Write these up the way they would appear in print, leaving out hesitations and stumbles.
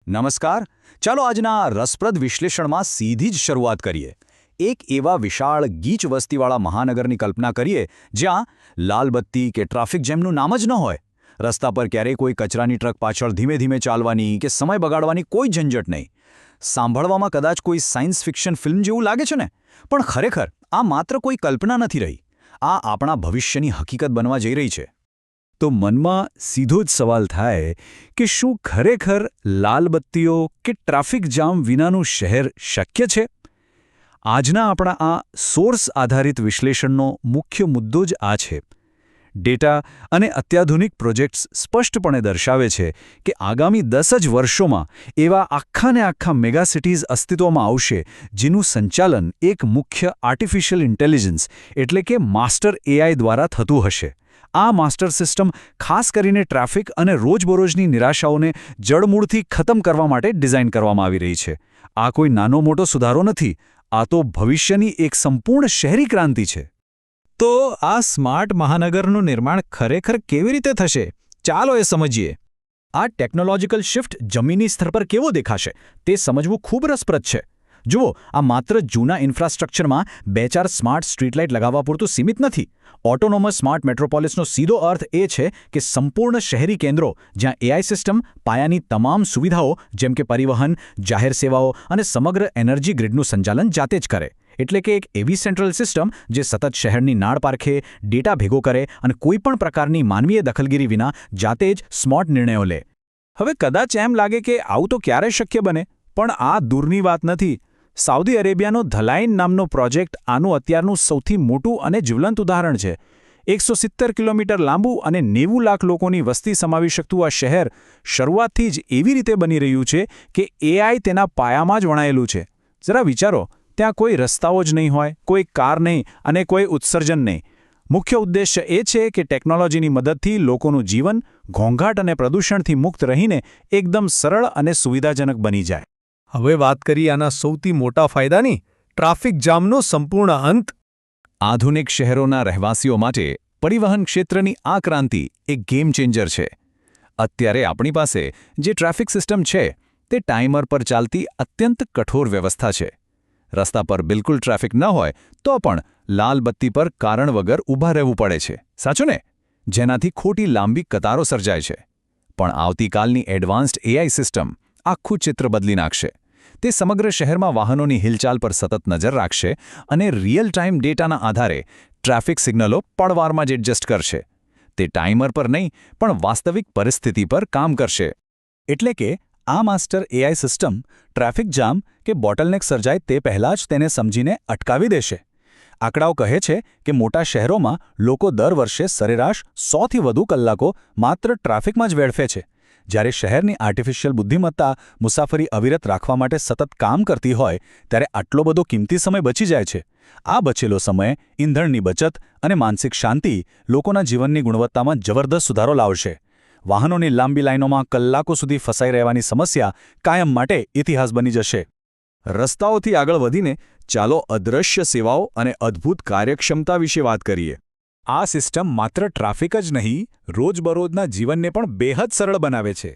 નમસ્કાર. ચાલો આજના આ રસપ્રદ વિશ્લેષણમાં સીધી જ શરૂઆત કરીએ. એક એવા વિશાળ ગીચ વસ્તીવાળા મહાનગરની કલ્પના કરીએ જ્યાં લાલ બત્તી કે ટ્રાફિક જેમનું નામ જ ન હોય. રસ્તા પર ક્યારેય કોઈ કચરાની ટ્રક પાછળ ધીમે ધીમે ચાલવાની કે સમય બગાડવાની કોઈ ઝંઝટ નહીં. સાંભળવામાં કદાચ કોઈ સાયન્સ ફિક્શન ફિલ્મ જેવું લાગે છે ને, પણ ખરેખર આ માત્ર કોઈ કલ્પના નથી રહી. આ આપણા ભવિષ્યની હકીકત બનવા જઈ રહી છે. તો મનમાં સીધો જ સવાલ થાય કે શું ખરેખર લાલ બત્તીઓ કે ટ્રાફિક જામ વિનાનું શહેર શક્ય છે? આજના આપણા આ સોર્સ આધારિત વિશ્લેષણનો મુખ્ય મુદ્દો જ આ છે. ડેટા અને અત્યાધુનિક પ્રોજેક્ટ્સ સ્પષ્ટપણે દર્શાવે છે કે આગામી 10 જ વર્ષોમાં એવા આખાને આખા મેગાસિટીઝ અસ્તિત્વમાં આવશે જેનું સંચાલન એક મુખ્ય આર્ટિફિશિયલ ઇન્ટેલિજન્સ એટલે કે માસ્ટર એઆઈ દ્વારા થતું હશે. આ માસ્ટર સિસ્ટમ ખાસ કરીને ટ્રાફિક અને રોજબરોજની નિરાશાઓને જડમૂળથી ખતમ કરવા માટે ડિઝાઇન કરવામાં આવી રહી છે. આ કોઈ નાનો મોટો સુધારો નથી, આ તો ભવિષ્યની એક સંપૂર્ણ શહેરી ક્રાંતિ છે. તો આ સ્માર્ટ મહાનગરનું નિર્માણ ખરેખર કેવી રીતે થશે? ચાલો એ સમજીએ. આ ટેકનોલોજીકલ શિફ્ટ જમીની સ્તર પર કેવો દેખાશે તે સમજવું ખૂબ રસપ્રદ છે. જુઓ, આ માત્ર જૂના ઇન્ફ્રાસ્ટ્રક્ચરમાં 2-4 સ્માર્ટ સ્ટ્રીટ લાઇટ લગાવવા પૂરતું સીમિત નથી. ઓટોનોમસ સ્માર્ટ મેટ્રોપોલિસનો સીધો અર્થ એ છે કે સંપૂર્ણ શહેરી કેન્દ્રો જ્યાં એઆઈ સિસ્ટમ પાયાની તમામ સુવિધાઓ જેમ કે પરિવહન, જાહેર સેવાઓ અને સમગ્ર એનર્જી ગ્રીડનું સંચાલન જાતે જ કરે. એટલે કે એક એવી સેન્ટ્રલ સિસ્ટમ જે સતત શહેરની નાળ પારખે, ડેટા ભેગો કરે અને કોઈપણ પ્રકારની માનવીય દખલગીરી વિના જાતે જ સ્માર્ટ નિર્ણયો લે. હવે કદાચ એમ લાગે કે આવું તો ક્યારે શક્ય બને, પણ આ દૂરની વાત નથી. સાઉદી અરેબિયાનો ધલાઇન નામનો પ્રોજેક્ટ આનું અત્યારનું સૌથી મોટું અને જ્વલંત ઉદાહરણ છે. 170 કિલોમીટર લાંબુ અને 90 લાખ લોકોની વસ્તી સમાવી શકતું આ શહેર શરૂઆતથી જ એવી રીતે બની રહ્યું છે કે એઆઈ તેના પાયામાં જ વણાયેલું છે. જરા વિચારો, ત્યાં કોઈ રસ્તાઓ જ નહીં હોય, કોઈ કાર નહીં અને કોઈ ઉત્સર્જન નહીં. મુખ્ય ઉદ્દેશ્ય એ છે કે ટેકનોલોજીની મદદથી લોકોનું જીવન ઘોંઘાટ અને પ્રદૂષણથી મુક્ત રહીને એકદમ સરળ અને સુવિધાજનક બની જાય. હવે વાત કરીએ આના સૌથી મોટા ફાયદાની, ટ્રાફિક જામનો સંપૂર્ણ અંત. આધુનિક શહેરોના રહેવાસીઓ માટે પરિવહન ક્ષેત્રની આ ક્રાંતિ એક ગેમ ચેન્જર છે. અત્યારે આપણી પાસે જે ટ્રાફિક સિસ્ટમ છે તે ટાઈમર પર ચાલતી અત્યંત કઠોર વ્યવસ્થા છે. રસ્તા પર બિલકુલ ટ્રાફિક ન હોય તો પણ લાલ બત્તી પર કારણ વગર ઊભા રહેવું પડે છે. સાચું ને? જેનાથી ખોટી લાંબી કતારો સર્જાય છે. પણ આવતીકાલની એડવાન્સ્ડ એઆઈ સિસ્ટમ આખું ચિત્ર બદલી નાખશે. તે સમગ્ર શહેરમાં વાહનોની હિલચાલ પર સતત નજર રાખશે અને રિયલ ટાઈમ ડેટાના આધારે ટ્રાફિક સિગ્નલો પળવારમાં જ એડજસ્ટ કરશે. તે ટાઈમર પર નહીં પણ વાસ્તવિક પરિસ્થિતિ પર કામ કરશે. એટલે કે આ master AI system traffic jam કે બોટલનેક સર્જાય તે પહેલાં જ તેને સમજીને અટકાવી દેશે. આંકડાઓ કહે છે કે મોટા શહેરોમાં લોકો દર વર્ષે સરેરાશ 100થી વધુ કલાકો માત્ર ટ્રાફિકમાં જ વેડફે છે. જ્યારે શહેરની આર્ટિફિશિયલ બુદ્ધિમત્તા મુસાફરી અવિરત રાખવા માટે સતત કામ કરતી હોય ત્યારે આટલો બધો કિંમતી સમય બચી જાય છે. આ બચેલો સમય ઈંધણની બચત અને માનસિક શાંતિ લોકોના જીવનની ગુણવત્તામાં જબરદસ્ત સુધારો લાવશે. વાહનોની લાંબી લાઈનોમાં કલાકો સુધી ફસાઈ રહેવાની સમસ્યા કાયમ માટે ઇતિહાસ બની જશે. રસ્તાઓથી આગળ વધીને ચાલો અદૃશ્ય સેવાઓ અને અદ્ભુત કાર્યક્ષમતા વિશે વાત કરીએ. આ સિસ્ટમ માત્ર ટ્રાફિક જ નહીં, રોજબરોજના જીવનને પણ બેહદ સરળ બનાવે છે.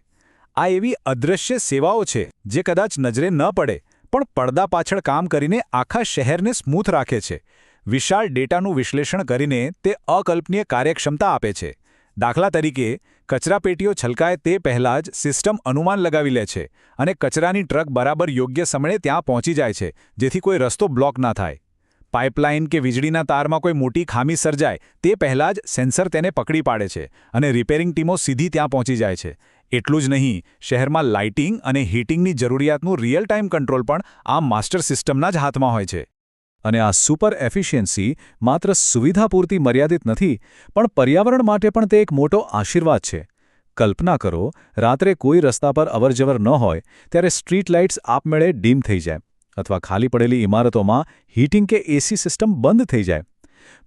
આ એવી અદૃશ્ય સેવાઓ છે જે કદાચ નજરે ન પડે પણ પડદા પાછળ કામ કરીને આખા શહેરને સ્મૂથ રાખે છે. વિશાળ ડેટાનું વિશ્લેષણ કરીને તે અકલ્પનીય કાર્યક્ષમતા આપે છે. દાખલા તરીકે, કચરાપેટીઓ છલકાય તે પહેલાં જ સિસ્ટમ અનુમાન લગાવી લે છે અને કચરાની ટ્રક બરાબર યોગ્ય સમયે ત્યાં પહોંચી જાય છે, જેથી કોઈ રસ્તો બ્લોક ના થાય. પાઇપલાઇન કે વીજળીના તારમાં કોઈ મોટી ખામી સર્જાય તે પહેલાં જ સેન્સર તેને પકડી પાડે છે અને રિપેરિંગ ટીમો સીધી ત્યાં પહોંચી જાય છે. એટલું જ નહીં, શહેરમાં લાઇટિંગ અને હીટિંગની જરૂરિયાતનું રિયલ ટાઈમ કંટ્રોલ પણ આ માસ્ટર સિસ્ટમના જ હાથમાં હોય છે. અને આ સુપર એફિશિયન્સી માત્ર સુવિધા પૂરતી મર્યાદિત નથી, પણ પર્યાવરણ માટે પણ તે એક મોટો આશીર્વાદ છે. કલ્પના કરો, રાત્રે કોઈ રસ્તા પર અવરજવર ન હોય ત્યારે સ્ટ્રીટ લાઇટ્સ આપમેળે ડીમ થઈ જાય અથવા ખાલી પડેલી ઇમારતોમાં હીટિંગ કે એસી સિસ્ટમ બંધ થઈ જાય.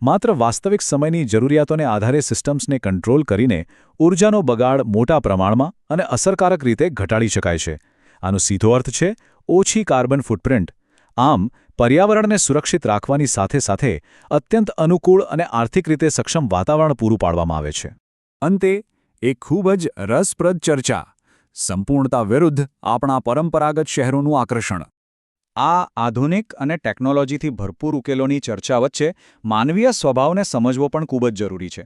માત્ર વાસ્તવિક સમયની જરૂરિયાતોને આધારે સિસ્ટમ્સને કંટ્રોલ કરીને ઊર્જાનો બગાડ મોટા પ્રમાણમાં અને અસરકારક રીતે ઘટાડી શકાય છે. આનો સીધો અર્થ છે ઓછી કાર્બન ફૂટપ્રિન્ટ. આમ પર્યાવરણને સુરક્ષિત રાખવાની સાથે સાથે અત્યંત અનુકૂળ અને આર્થિક રીતે સક્ષમ વાતાવરણ પૂરું પાડવામાં આવે છે. અંતે એક ખૂબ જ રસપ્રદ ચર્ચા. સંપૂર્ણતા વિરુદ્ધ આપણા પરંપરાગત શહેરોનું આકર્ષણ. આ આધુનિક અને ટેકનોલોજીથી ભરપૂર ઉકેલોની ચર્ચા વચ્ચે માનવીય સ્વભાવને સમજવો પણ ખૂબ જ જરૂરી છે.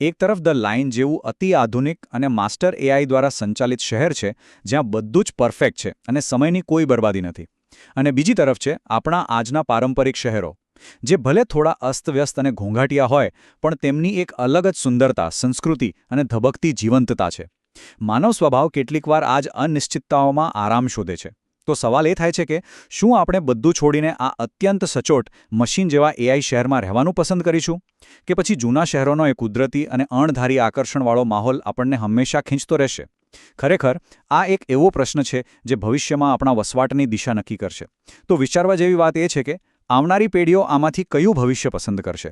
એક તરફ ધ લાઇન જેવું અતિ આધુનિક અને માસ્ટર એઆઈ દ્વારા સંચાલિત શહેર છે, જ્યાં બધું જ પરફેક્ટ છે અને સમયની કોઈ બરબાદી નથી. અને બીજી તરફ છે આપણા આજના પારંપરિક શહેરો, જે ભલે થોડા અસ્તવ્યસ્ત અને ઘોંઘાટિયા હોય, પણ તેમની એક અલગ જ સુંદરતા, સંસ્કૃતિ અને ધબકતી જીવંતતા છે. માનવ સ્વભાવ કેટલીકવાર આ જ અનિશ્ચિતતાઓમાં આરામ શોધે છે. તો સવાલ એ થાય છે કે શું આપણે બધું છોડીને આ અત્યંત સચોટ મશીન જેવા એઆઈ શહેરમાં રહેવાનું પસંદ કરીશું, કે પછી જૂના શહેરોનો એ કુદરતી અને અણધારી આકર્ષણવાળો માહોલ આપણને હંમેશા ખેંચતો રહેશે? ખરેખર આ એક એવો પ્રશ્ન છે જે ભવિષ્યમાં આપણા વસવાટની દિશા નક્કી કરશે. તો વિચારવા જેવી વાત એ છે કે આવનારી પેઢીઓ આમાંથી કયું ભવિષ્ય પસંદ કરશે.